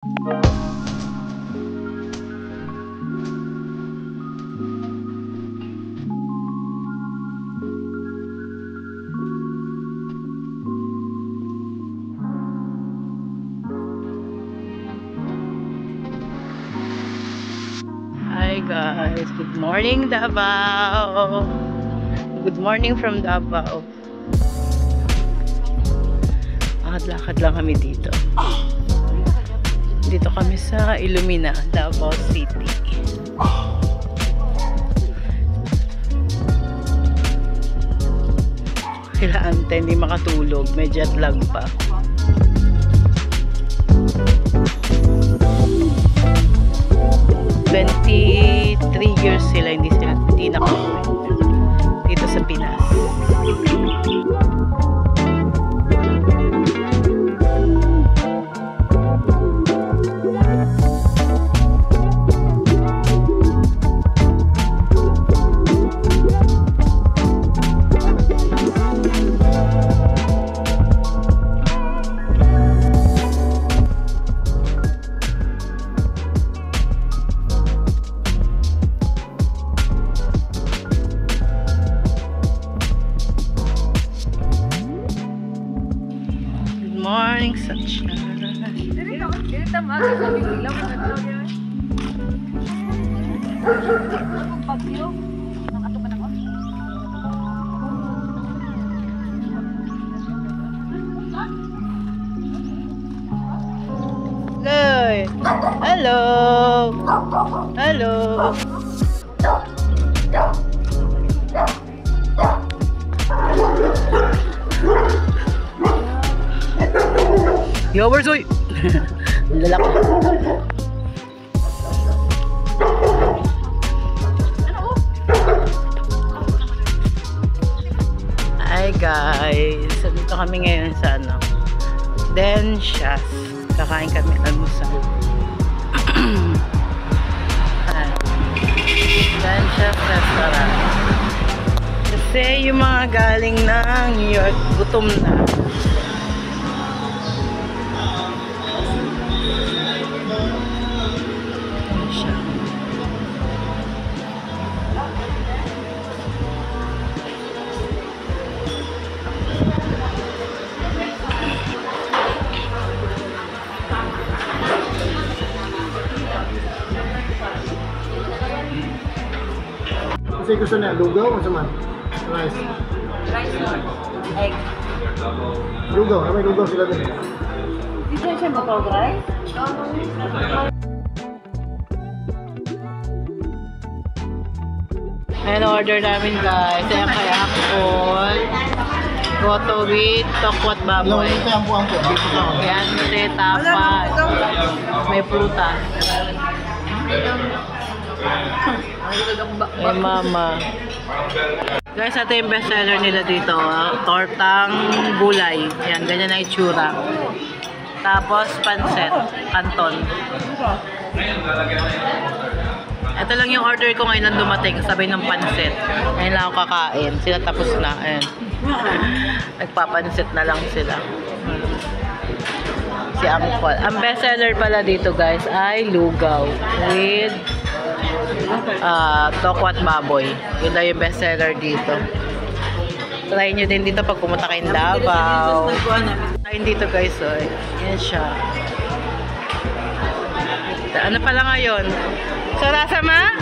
Hi guys, good morning Davao. Good morning from Davao. Lakad lang kami dito. Dito kami sa Illumina, Davao City. Sila ante hindi makatulog, may jet lag pa. Three years sila hindi nakauwi dito sa Pinas. Morning sunshine. Hello. Hello. Yo, Barsoy! Lalaki. Hi guys! Dito kami ngayon sa Densias. Kakain kami almusal. Densias Restaurant. Kasi yung mga galing ng New York, gutom na. Kasi gusto na lugaw o saman? Rice. Rice egg. Lugaw, may lugaw sila din. Dito siya mag-rice? Ayan, order namin guys. Ayan kaya apple. Goto with tokwat baboy. Ayan, tapa. May prutas. Ay mama. Guys, ito yung bestseller nila dito. Tortang gulay. Ayan, ganyan na itsura. Tapos pansit, canton. Ito lang yung order ko ngayon nang dumating. Sabay ng pansit. Ngayon lang ako kakain. Sila tapos na. Ayan. Nagpapansit na lang sila. Si Angkol. Ang bestseller pala dito guys ay lugaw with tokwat baboy. Yun lang yung bestseller dito. Try nyo din dito pag pumunta kayong Davao. Kain dito guys. Oh. Yan siya. Ano pala ngayon? Sarasa ma?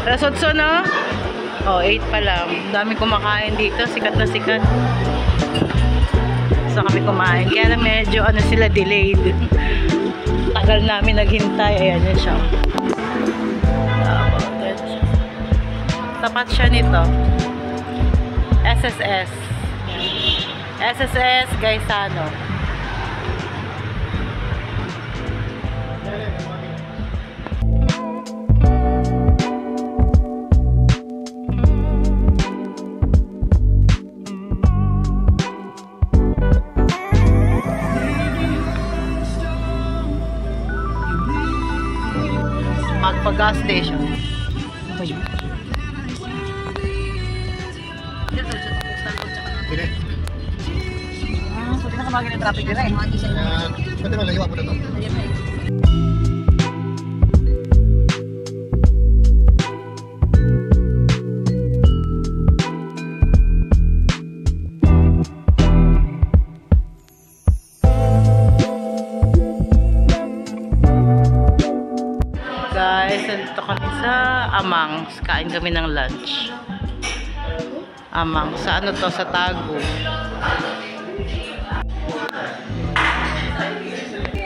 Rasotso no? Oh, 8 pa lang. Dami kumakain dito. Sikat na sikat. So kami kumain. Kaya lang medyo sila delayed. Tagal namin naghintay. Ayan yun siya. Tapat siya nito. SSS. SSS Gaisano. Magpa-gas station. Ano ba yun? So, di na kamagin ng traffic nila eh. Pati malayo ako na to. Guys, nandito kami sa Amangs. Kain kami ng lunch. Amangs. Sa ano to? Sa Tago.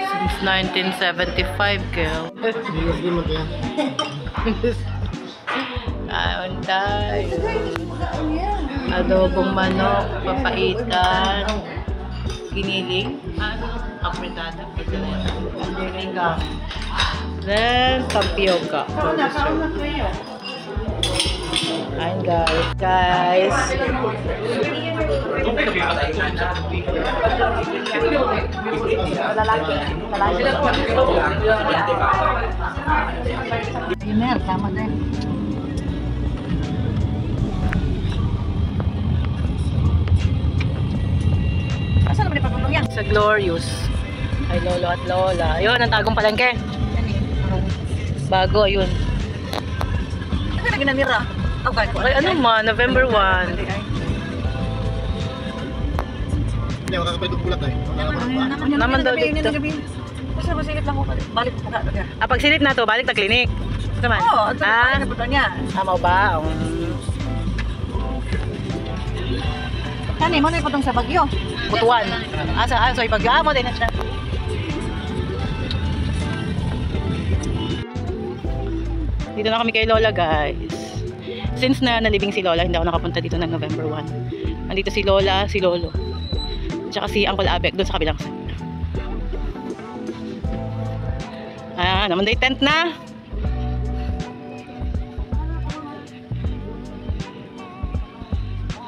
Since 1975, girl. Hindi mo kaya. Kain tayo. Adobong manok, papaitan, giniling, apretada, giniling ka. Then, tapioca. Ayan guys. Dinner, tama din. Asa naman yung pagpapang yan? Sa Glorious. Ay, lolo at lola. Ayun, ang Tagong Palengke. Bago, ayun. Ano na ginamira? Okay, Ay, ano man, November 1. Hindi, makakapal itong bulat eh. Naman daw dito. Kasi masilip lang ko. Balik ko na. Pag silip na to, balik na klinik. Naman. Oo, ito na po niya. Tama ba? Kani mo na ipatong sa Bagyo. Butuan. So ipag mo din na siya. Dito na kami kay Lola, guys. Since na nalibing si Lola, hindi ako nakapunta dito ng November 1. Nandito si Lola, si Lolo. Tsaka si Uncle Abek doon sa kabilang set. Naman day tent na.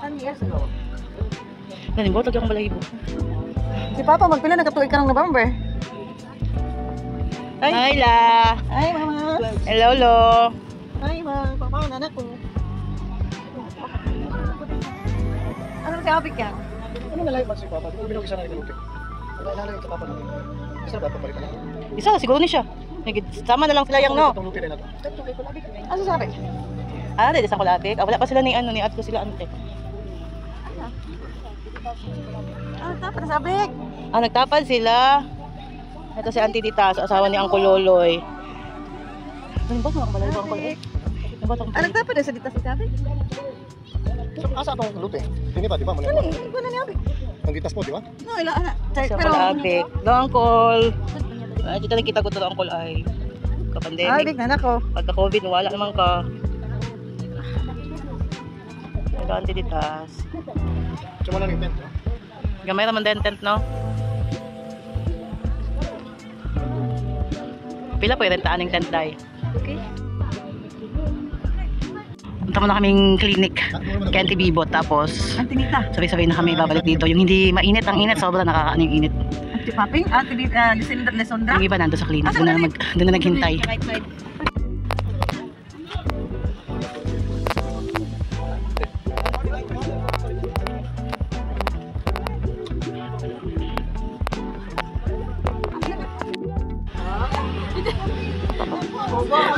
10 years ago. Nanimbo, tagyan akong balahibo. Si Papa, magpila na katuig ka ng November. Hi, La. Ay, Mama. Hello, Lo. Ay, Mama. Papa, nanak ko. Ano si Abik yan? Ano nalayo pa si Papa? Di ko binog isa na ikalukit. Ano nalayo sa Papa natin? Isa na ba pabalik na? Isa, siguro ni siya. Sama na lang sila yung no. Itong lukit na ito. Ano sabi? Dede sa Kulabik. Wala pa sila ni ano, ni at ko sila ante. Tapos sa Abik. Nagtapad sila. Ito si Auntie Dita, asawa ni Uncle Loloy. Ano ba? Nakabalayo ba ang kulit? Nagtapad sa dita si Abik? Asa itong lute? Hindi pa, di ba? Ano eh? Iba na ni Abik. Ang gitas mo, di ba? No, ila. Sa Pero... Kulabik. Do, Uncle. Dito nakita ko to, Uncle ay. Abik Kapandemic. na nako. Pagka-COVID, wala naman ka. Ito, Auntie Dita. Suma lang yung tent. Gamay naman din tent, no? Pila po yung rentaan ng tent dahil. Okay. Punta mo na kaming clinic kay Auntie Bibot. Tapos, Antinita. sabay-sabay na kami babalik dito. Yung hindi mainit, ang init, sobrang nakakaano yung init. Anti Paping? Lisondra? Yung iba nando sa clinic, doon na naghintay. Right side.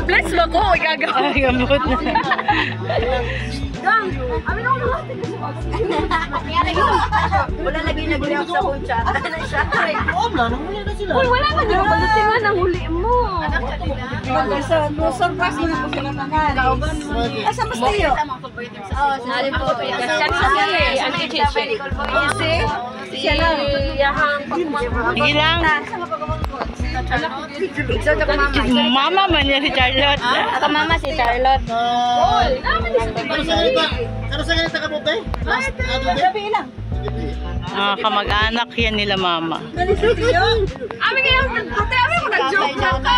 Bless mo ko, gagawin. Ay, gamot na. Wala lagi nag-react sa phone chat. Wala, nanguya na sila. Wala ka dito, balutingan ang huli mo. Surprise mo na po sila nangal. Asa mas tayo? Nari po, Auntie Chichi. Siya lang, yahang pagmamahal. Sige lang. Mama man niya si Charlotte. Ako mama si Charlotte. Ano sa ganita ka mo, te? Gabi lang. Kamag-anak yan nila mama. Ami kaya, ami mo nag-joke na ka.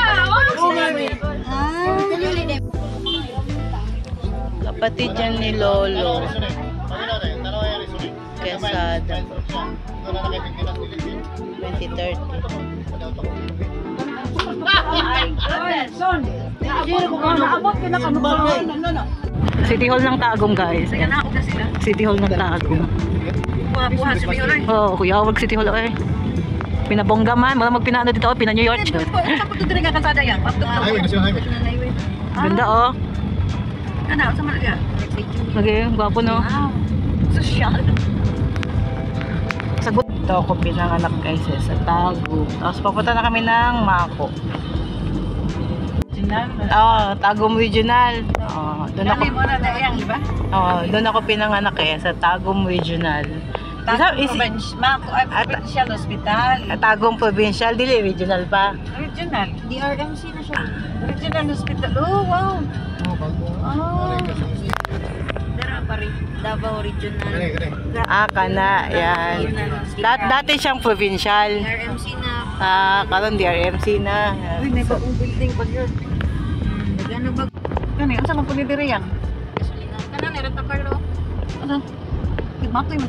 Kapatid yan ni Lolo. Quesada. 2030. City Hall ng Tagum, guys. City Hall ng Tagum. Buha si Mayor. Oo, kuya, wag City Hall eh. Pinabongga man, wala magpinaano dito, pina-New York. Tapos ito rin ka kalsada yan. Highway, national highway. Ganda oh. Ano, sa malaga? Lagi, gwapo no. Wow. Social. Sagot. Ito ako pinanganak guys sa Tagum. Tapos papunta na kami ng Mako. Tagum Regional. Doon ako. Doon ako pinanganak sa Tagum Regional. Mako ay Provincial Hospital. Tagum Provincial, dili regional pa. Regional. DRMC na siya. Regional Hospital. Oh, wow. Dara pa rin. Davao Regional. Kana, yan. Dati siyang provincial. DRMC na. Karon DRMC na. Uy, may bagong building pa yun. Gano'n ba? Ano yan? Saan ang punidiri yan? Kanan, meron pa Carlo. Ano? Matoy mo.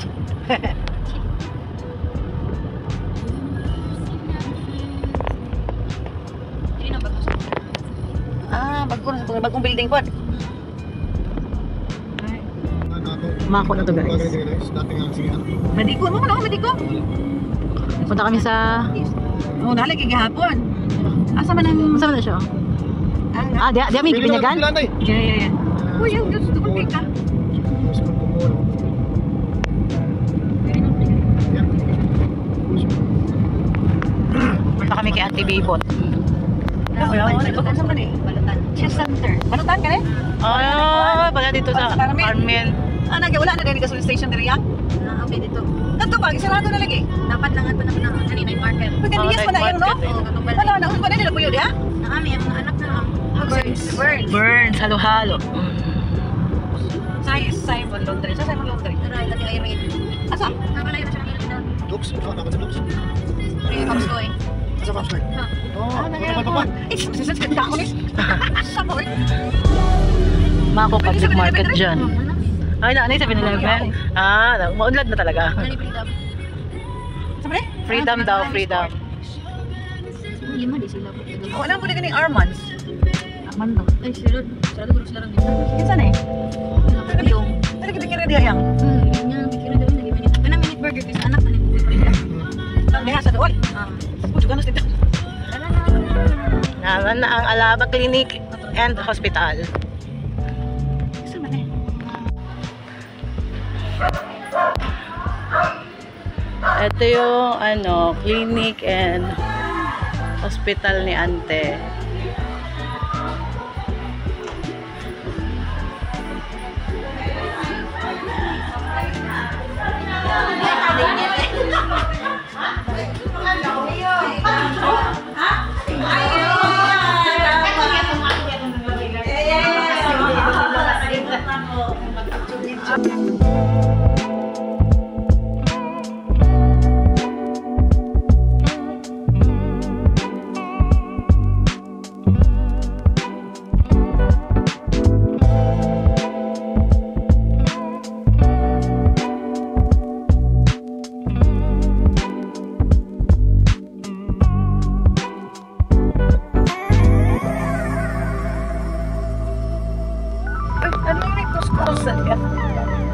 Hindi na bago sa Bagong building po. Mako na to guys. Madiko mo, ano Madiko? Punta kami sa... Oo, nalagi gahapon. Asa man ang... Saan na siya? Di may binyagan? Yeah. Uy, yung gusto ko ka. Punta kami kay Ate Bibot. Balutan sa man eh. Balutan. Chess Center. Balutan ka rin? Pala dito sa Carmen. Wala na rin gasol station na rin okay, dito. Ito ba? Isarado na lagi? Dapat lang at panahon ng kanina yung market. Pagkandiyas pa na yun, no? Wala na. Kung pa na nila po yun, ha? Nakami, ang mga anak na lang. Burns, halo-halo. Simon Laundry. Sa Simon Laundry? Tara, dati ay raid. Asa? Nakalayo na siya ng ilaw. Looks? Dapat sa looks? Pops ko eh. Sa Pops ko eh? Sisaskat ka ako nis. Saka eh. Mako public market dyan. Ay, naanay sa 7-Eleven. Maunlad na talaga. Sabi? Freedom daw, freedom. Hindi man, di sila. Wala po na ganing Armands. Armando. Ay, sila. Sarado ko sila rin. Kinsan eh? Yung. Nalagibigyan rin diya yang? Yun nga, bikira daw yun. Kanang minute burger kasi anak na nito. Liha sa doon. Puto ganas dito. Naman na ang Alaba Clinic and Hospital. Isa man eh. Ito yung clinic and hospital ni Ante.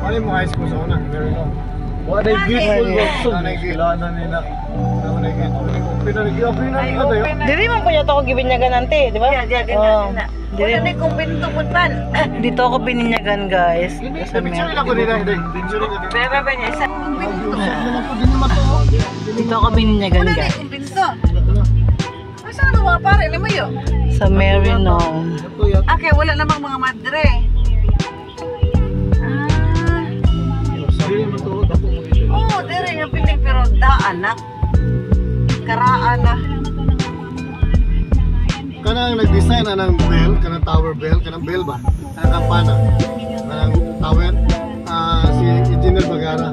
Wala mo high school sa una, very long. Wala gate mo wala gate nila. Wala gate. Pinag-open na Dili man po niya ako gibinyagan Ante, di ba? Wala na kung pinto mo pan. Dito ako bininyagan guys. Sa picture nila ko nila, picture ko nila. Beba ba niya? Sa Dito ako bininyagan wala na guys. kung pinto. Saan na mga pare? Alam mo yun? Sa Marino. Okay, wala namang mga madre. Oo, dire yung piling pero daan na. Karaan na. Kanang nag-design na ng bell, kanang tower bell, kanang bell ba? Kanang kampana. Kanang tower. Si Engineer Bagara.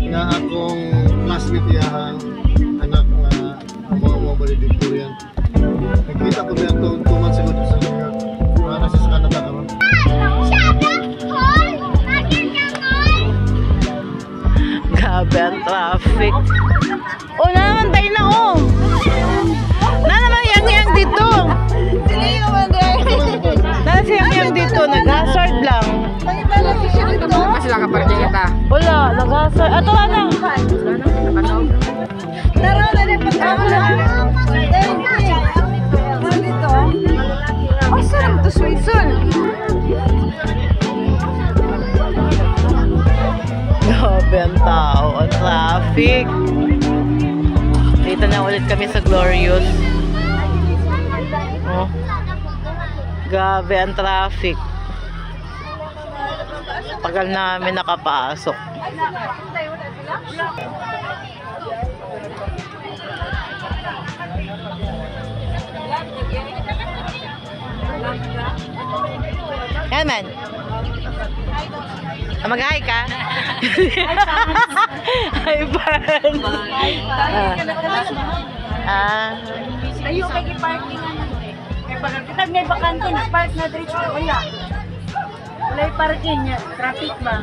Na akong classmate niya anak na mga valedictorian. Nagkita ko niya 2 months ago sa New York. Nasa sa Canada ka ba? Grabe ang traffic. Naman tayo na naman yang dito. Sili naman dire. Nana si yang dito, nag-hazard lang. Kasi lang kaparting kita. Wala, nag-hazard. Ato na. Laro na rin pag kami sa Glorious. Oh. Grabe ang traffic. Tagal namin nakapasok. Yan man. Mag-hi ka? Hi, Pan. Layo kay parking kay pagkatag may bakante na park na diretso wala. Wala parking niya, traffic ba?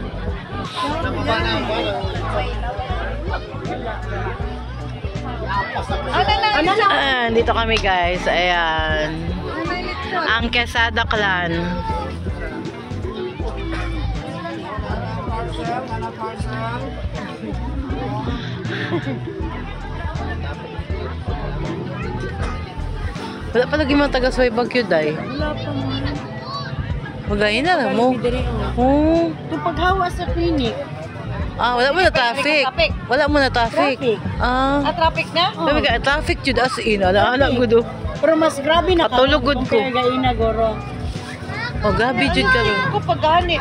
Dito kami guys. Ayan. Ang Quesada Clan. Wala pa lagi mga taga-Suway Bagyo, day. Wala pa mo. Magayin na lang mo. Oh. Ito paghawa sa clinic. Ah, wala mo na traffic. Wala mo na traffic. Traffic na? Sabi ka, traffic yun as in. Ala ko do. Pero mas grabe na Patulugod ko. Kaya gaina goro. Oh, gabi jud ka rin. Ako pagani.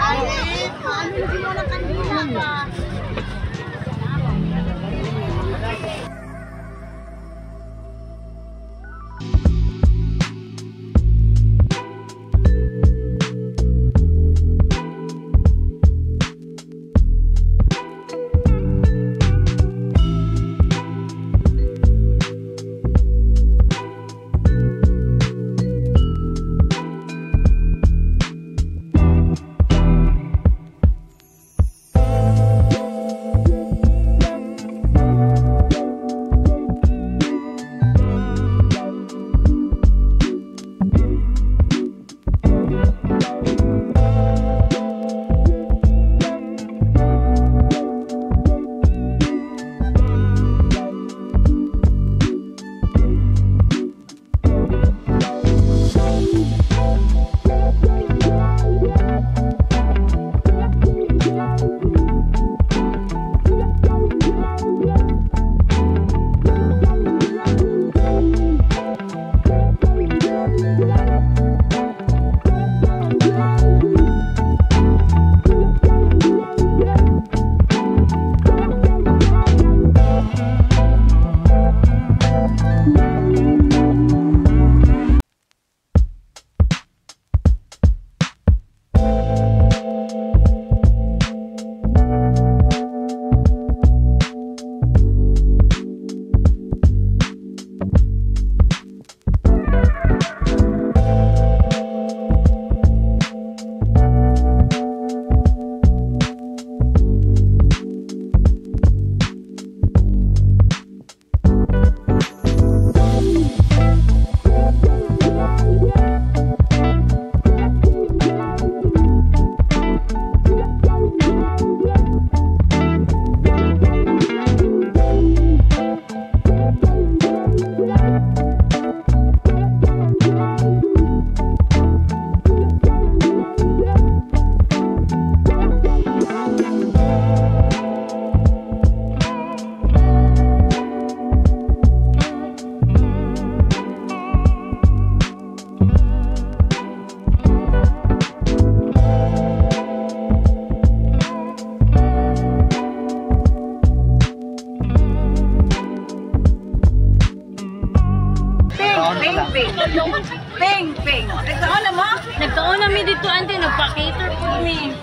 Ping. Nagkaon na mo? Nagkaon na mi dito, ante. Nagpa-cater po mi.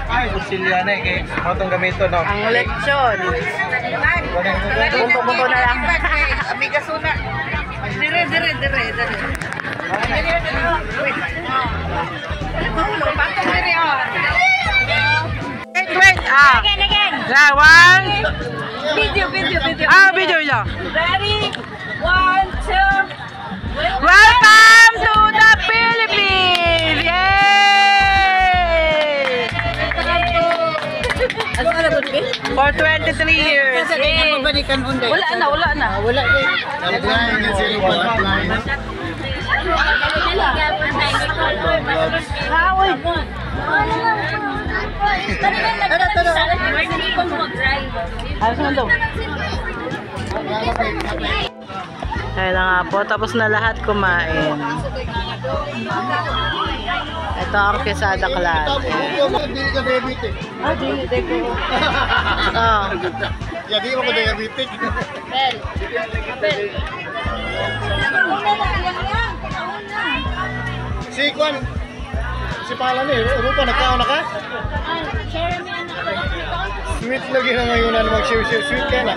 Ay, Busiliana eh. Kaya matong gamito, no? Ang lechon. Punto-punto na lang. Amiga suna. Dire. Patong dire oh. Wait. Again. Yeah, one. Video. Video lang. Ready? 1, 2. Welcome to the Philippines! Yay! For 23 years. Wala na. Apply na zero pa apply. Ayos naman daw. Kaya na nga po, tapos na lahat kumain. Ito ang Quesada Clan. Hindi ka diabetic. Ah, di ko. Oh. Hindi mo ko diabetic. Si Kwan, si Pala ni, Rupa, nagkaon na ka? Sweet lagi na ngayon na mag-share. Sweet ka na.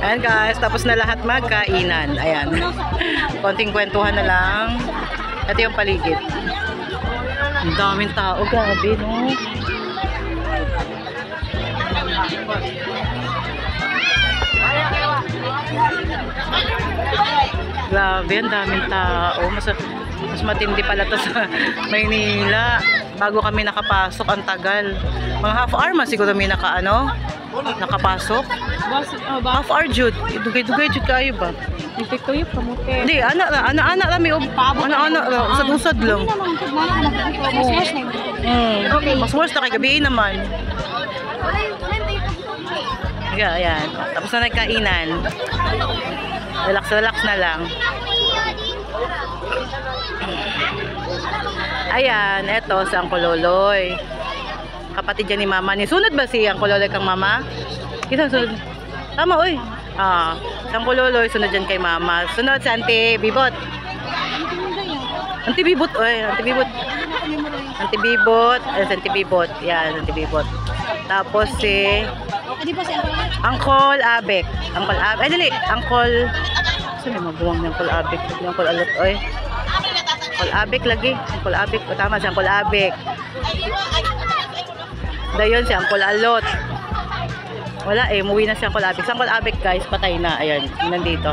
Ayan guys, tapos na lahat magkainan. Ayan. Konting kwentuhan na lang. Ito yung paligid. Ang daming tao, grabe, no? Grabe, ang daming tao. Mas matindi pala to sa Maynila. Bago kami nakapasok, ang tagal. Mga half hour man siguro kami nakapasok. Half hour jud. Dugay-dugay jud kayo ba? Hindi, anak kami. Anak usad-usad lang. Mas worse na kay gabi naman. Yeah, ayan. Tapos na nagkainan. Relax na lang. Ayan, eto si Uncle Loloy. Kapatid yan ni Mama. Sunod ba si Uncle Loloy kang Mama? Kita sunod. Tama, oy. Si Uncle Loloy, sunod dyan kay Mama. Sunod si Auntie Bibot. Auntie Bibot, oy. Auntie Bibot. Auntie Bibot. Si Auntie Bibot. Yan, Auntie Bibot. Tapos si Uncle Abek. Uncle Abek. Ay, dali. Uncle... Saan yung mabuwang ng Uncle Abek? Uncle Alot, oy. Uncle Abek lagi. Uncle Abek. O, tama si Uncle Abek. Dayon si Uncle Alot. Wala eh. Umuwi na si Uncle Abek. Si Uncle Abek guys, patay na. Ayan. Nandito.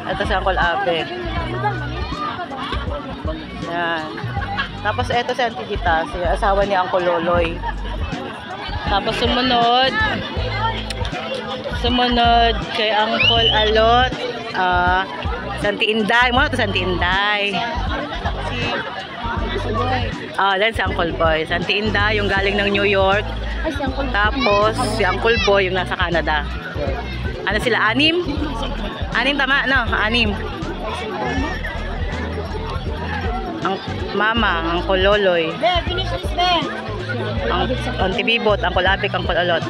Ito si Uncle Abek. Ayan. Tapos ito si Auntie Dita. Si asawa ni Uncle Loloy. Tapos sumunod kay Uncle Alot. Santi Inday. Muna ito Santi Inday. Then si Uncle Boy. Santi Inday, yung galing ng New York. Tapos si Uncle Boy, yung nasa Canada. Ano sila? 6? 6 tama? No? 6. Ang Mama, Uncle Loloy. Ang Auntie Bibot, Uncle Abek, Uncle Alot.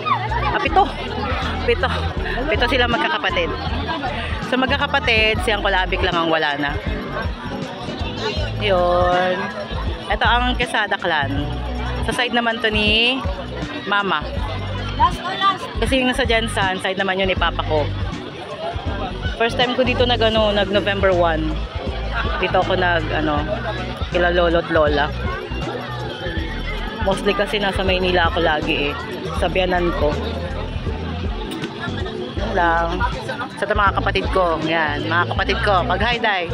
7 sila magkakapatid. Sa magkakapatid, si Uncle Abek lang ang wala na. Yun. Ito ang Quesada Clan. Sa side naman to ni Mama. Kasi yung nasa Jensan, side naman yun ni Papa ko. First time ko dito nag November 1. Dito ako kila lolo't lola. Mostly kasi nasa Maynila ako lagi eh. Sa biyanan ko. Yan lang. Sa mga kapatid ko. Yan. Mga kapatid ko. Pag-hi, Day.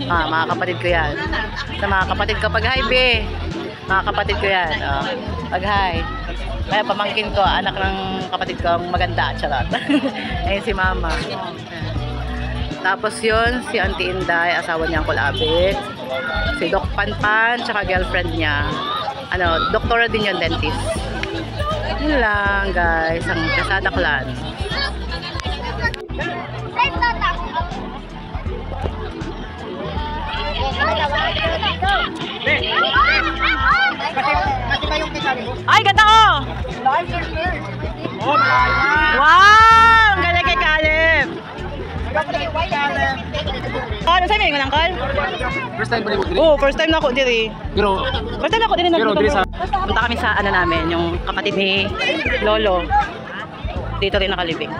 Mga kapatid ko yan. Sa mga kapatid ko. Pag-hi, Be. Mga kapatid ko yan. Pag-hi. Kaya pamangkin ko. Anak ng kapatid ko. Maganda. Charot. Ayun si Mama. Tapos yun, si Auntie Inday. Asawa niya ang Kulabit. Si Doc Panpan. Tsaka girlfriend niya. Doktora din yung dentist. Yun lang, guys. Ang Quesada Clan. Ay, ganda ko! Wow! Ang galing kay Caleb! Ano sa'yo may ingon, Uncle? First time pa rin mo diri? Oo, first time na ako diri. Pero diri sa... Punta kami sa namin, yung kapatid ni Lolo. Dito rin nakalibing.